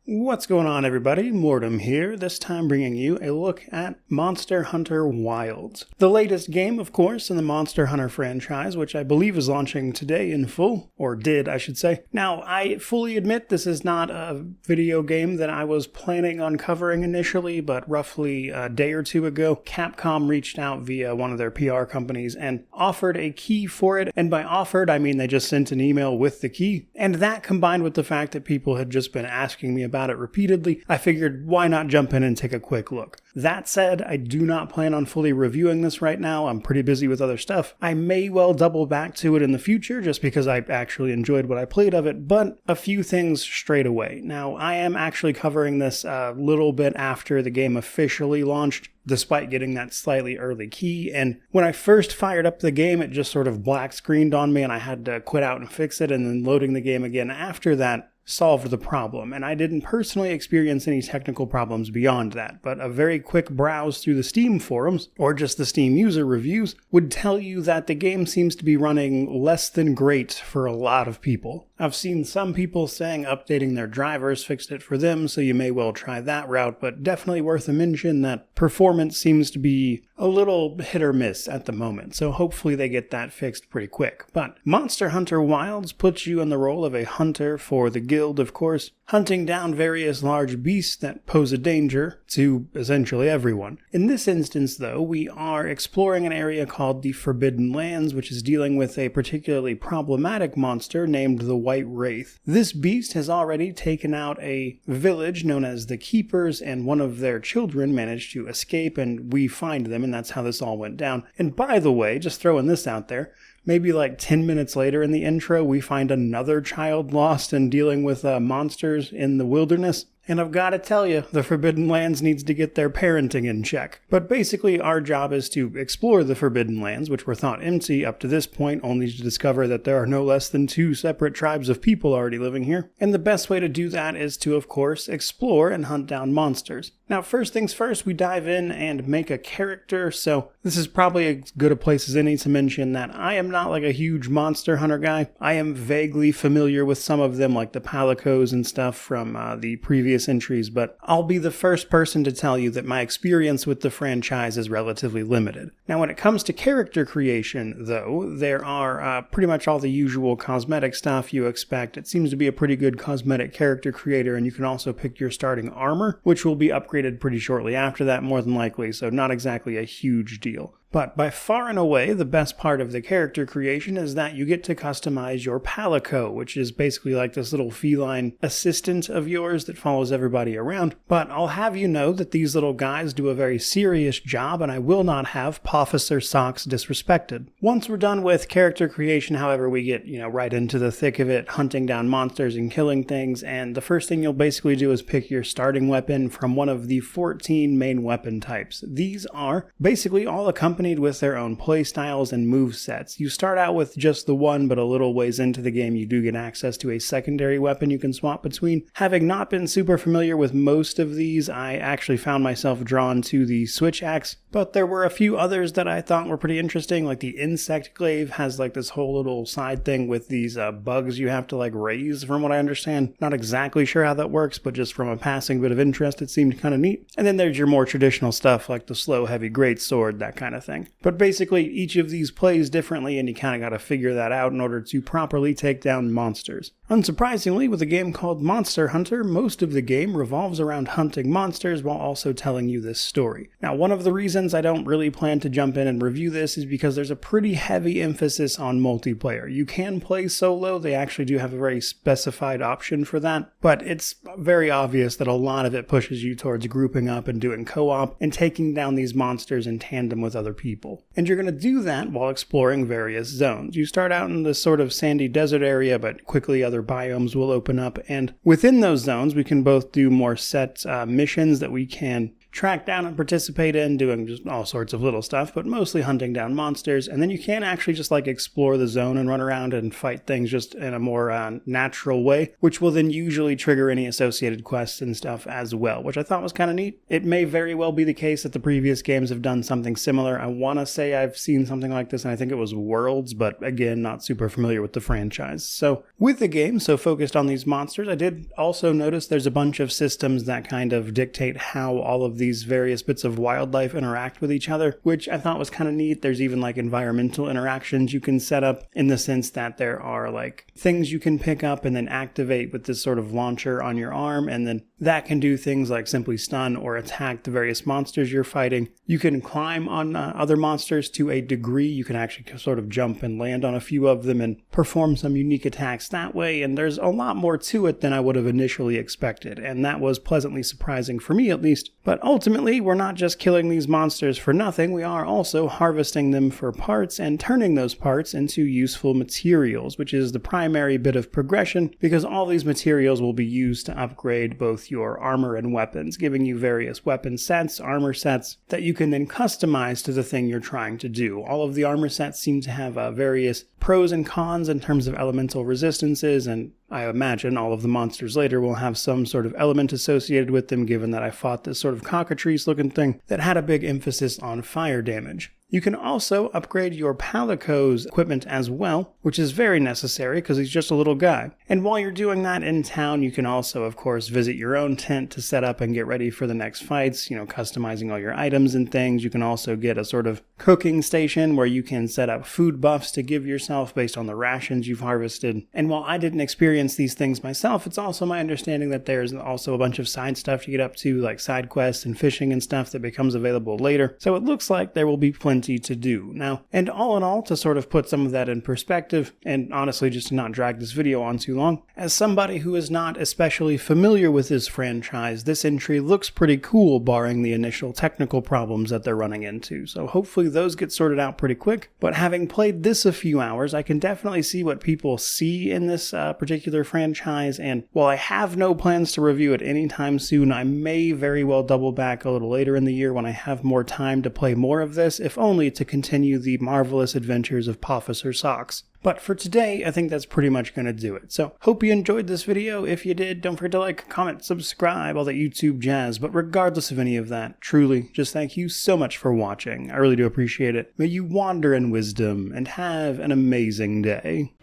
What's going on, everybody? Mortem here, this time bringing you a look at Monster Hunter Wilds. The latest game, of course, in the Monster Hunter franchise, which I believe is launching today in full, or did, I should say. Now, I fully admit this is not a video game that I was planning on covering initially, but roughly a day or two ago, Capcom reached out via one of their PR companies and offered a key for it, and by offered, I mean they just sent an email with the key, and that combined with the fact that people had just been asking me about it repeatedly, I figured why not jump in and take a quick look. That said, I do not plan on fully reviewing this right now. I'm pretty busy with other stuff. I may well double back to it in the future just because I actually enjoyed what I played of it, but a few things straight away. Now, I am actually covering this a little bit after the game officially launched, despite getting that slightly early key, and when I first fired up the game, it just sort of black screened on me and I had to quit out and fix it, and then loading the game again after that solved the problem, and I didn't personally experience any technical problems beyond that, but a very quick browse through the Steam forums, or just the Steam user reviews, would tell you that the game seems to be running less than great for a lot of people. I've seen some people saying updating their drivers fixed it for them, so you may well try that route, but definitely worth a mention that performance seems to be a little hit or miss at the moment, so hopefully they get that fixed pretty quick. But Monster Hunter Wilds puts you in the role of a hunter for the guild, of course, hunting down various large beasts that pose a danger to essentially everyone. In this instance, though, we are exploring an area called the Forbidden Lands, which is dealing with a particularly problematic monster named the White Wraith. This beast has already taken out a village known as the Keepers, and one of their children managed to escape, and we find them, and that's how this all went down. And by the way, just throwing this out there, maybe like 10 minutes later in the intro, we find another child lost and dealing with monsters in the wilderness. And I've got to tell you, the Forbidden Lands needs to get their parenting in check. But basically, our job is to explore the Forbidden Lands, which were thought empty up to this point, only to discover that there are no less than 2 separate tribes of people already living here. And the best way to do that is to, of course, explore and hunt down monsters. Now, first things first, we dive in and make a character, so this is probably as good a place as any to mention that I am not like a huge monster hunter guy. I am vaguely familiar with some of them, like the Palicos and stuff from the previous entries, but I'll be the first person to tell you that my experience with the franchise is relatively limited. Now, when it comes to character creation, though, there are pretty much all the usual cosmetic stuff you expect. It seems to be a pretty good cosmetic character creator, and you can also pick your starting armor, which will be upgraded pretty shortly after that, more than likely, so not exactly a huge deal. But by far and away, the best part of the character creation is that you get to customize your Palico, which is basically like this little feline assistant of yours that follows everybody around. But I'll have you know that these little guys do a very serious job, and I will not have Pofficer Socks disrespected. Once we're done with character creation, however, we get, right into the thick of it, hunting down monsters and killing things, and the first thing you'll basically do is pick your starting weapon from one of the 14 main weapon types. These are basically all accompanied with their own playstyles and movesets. You start out with just the one, but a little ways into the game you do get access to a secondary weapon you can swap between. Having not been super familiar with most of these, I actually found myself drawn to the switch axe, but there were a few others that I thought were pretty interesting, like the insect glaive has like this whole little side thing with these bugs you have to like raise, from what I understand. Not exactly sure how that works, but just from a passing bit of interest, it seemed kind of neat. And then there's your more traditional stuff like the slow heavy greatsword, that kind of thing. But basically, each of these plays differently, and you kind of got to figure that out in order to properly take down monsters. Unsurprisingly, with a game called Monster Hunter, most of the game revolves around hunting monsters while also telling you this story. Now, one of the reasons I don't really plan to jump in and review this is because there's a pretty heavy emphasis on multiplayer. You can play solo, they actually do have a very specified option for that, but it's very obvious that a lot of it pushes you towards grouping up and doing co-op and taking down these monsters in tandem with other people. And you're going to do that while exploring various zones. You start out in this sort of sandy desert area, but quickly other biomes will open up, and within those zones we can both do more set missions that we can track down and participate in, doing just all sorts of little stuff, but mostly hunting down monsters. And then you can actually just like explore the zone and run around and fight things just in a more natural way, which will then usually trigger any associated quests and stuff as well, which I thought was kind of neat. It may very well be the case that the previous games have done something similar. I want to say I've seen something like this, and I think it was Worlds, but again, not super familiar with the franchise. So with the game so focused on these monsters, I did also notice there's a bunch of systems that kind of dictate how all of these various bits of wildlife interact with each other, which I thought was kind of neat. There's even like environmental interactions you can set up, in the sense that there are like things you can pick up and then activate with this sort of launcher on your arm, and then that can do things like simply stun or attack the various monsters you're fighting. You can climb on other monsters to a degree. You can actually sort of jump and land on a few of them and perform some unique attacks that way, and there's a lot more to it than I would have initially expected, and that was pleasantly surprising for me at least. But ultimately, we're not just killing these monsters for nothing, we are also harvesting them for parts and turning those parts into useful materials, which is the primary bit of progression, because all these materials will be used to upgrade both your armor and weapons, giving you various weapon sets, armor sets, that you can then customize to the thing you're trying to do. All of the armor sets seem to have various pros and cons in terms of elemental resistances, and I imagine all of the monsters later will have some sort of element associated with them, given that I fought this sort of cockatrice looking thing that had a big emphasis on fire damage. You can also upgrade your Palico's equipment as well, which is very necessary because he's just a little guy. And while you're doing that in town, you can also, of course, visit your own tent to set up and get ready for the next fights, customizing all your items and things. You can also get a sort of cooking station where you can set up food buffs to give yourself based on the rations you've harvested. And while I didn't experience these things myself, it's also my understanding that there's also a bunch of side stuff to get up to, like side quests and fishing and stuff that becomes available later. So it looks like there will be plenty to do. Now, and all in all, to sort of put some of that in perspective, and honestly just to not drag this video on too long, as somebody who is not especially familiar with this franchise, this entry looks pretty cool barring the initial technical problems that they're running into. So hopefully those get sorted out pretty quick, but having played this a few hours, I can definitely see what people see in this particular franchise, and while I have no plans to review it anytime soon, I may very well double back a little later in the year when I have more time to play more of this, if only to continue the marvelous adventures of Officer Socks. But for today, I think that's pretty much going to do it. So, hope you enjoyed this video. If you did, don't forget to like, comment, subscribe, all that YouTube jazz. But regardless of any of that, truly, just thank you so much for watching. I really do appreciate it. May you wander in wisdom and have an amazing day.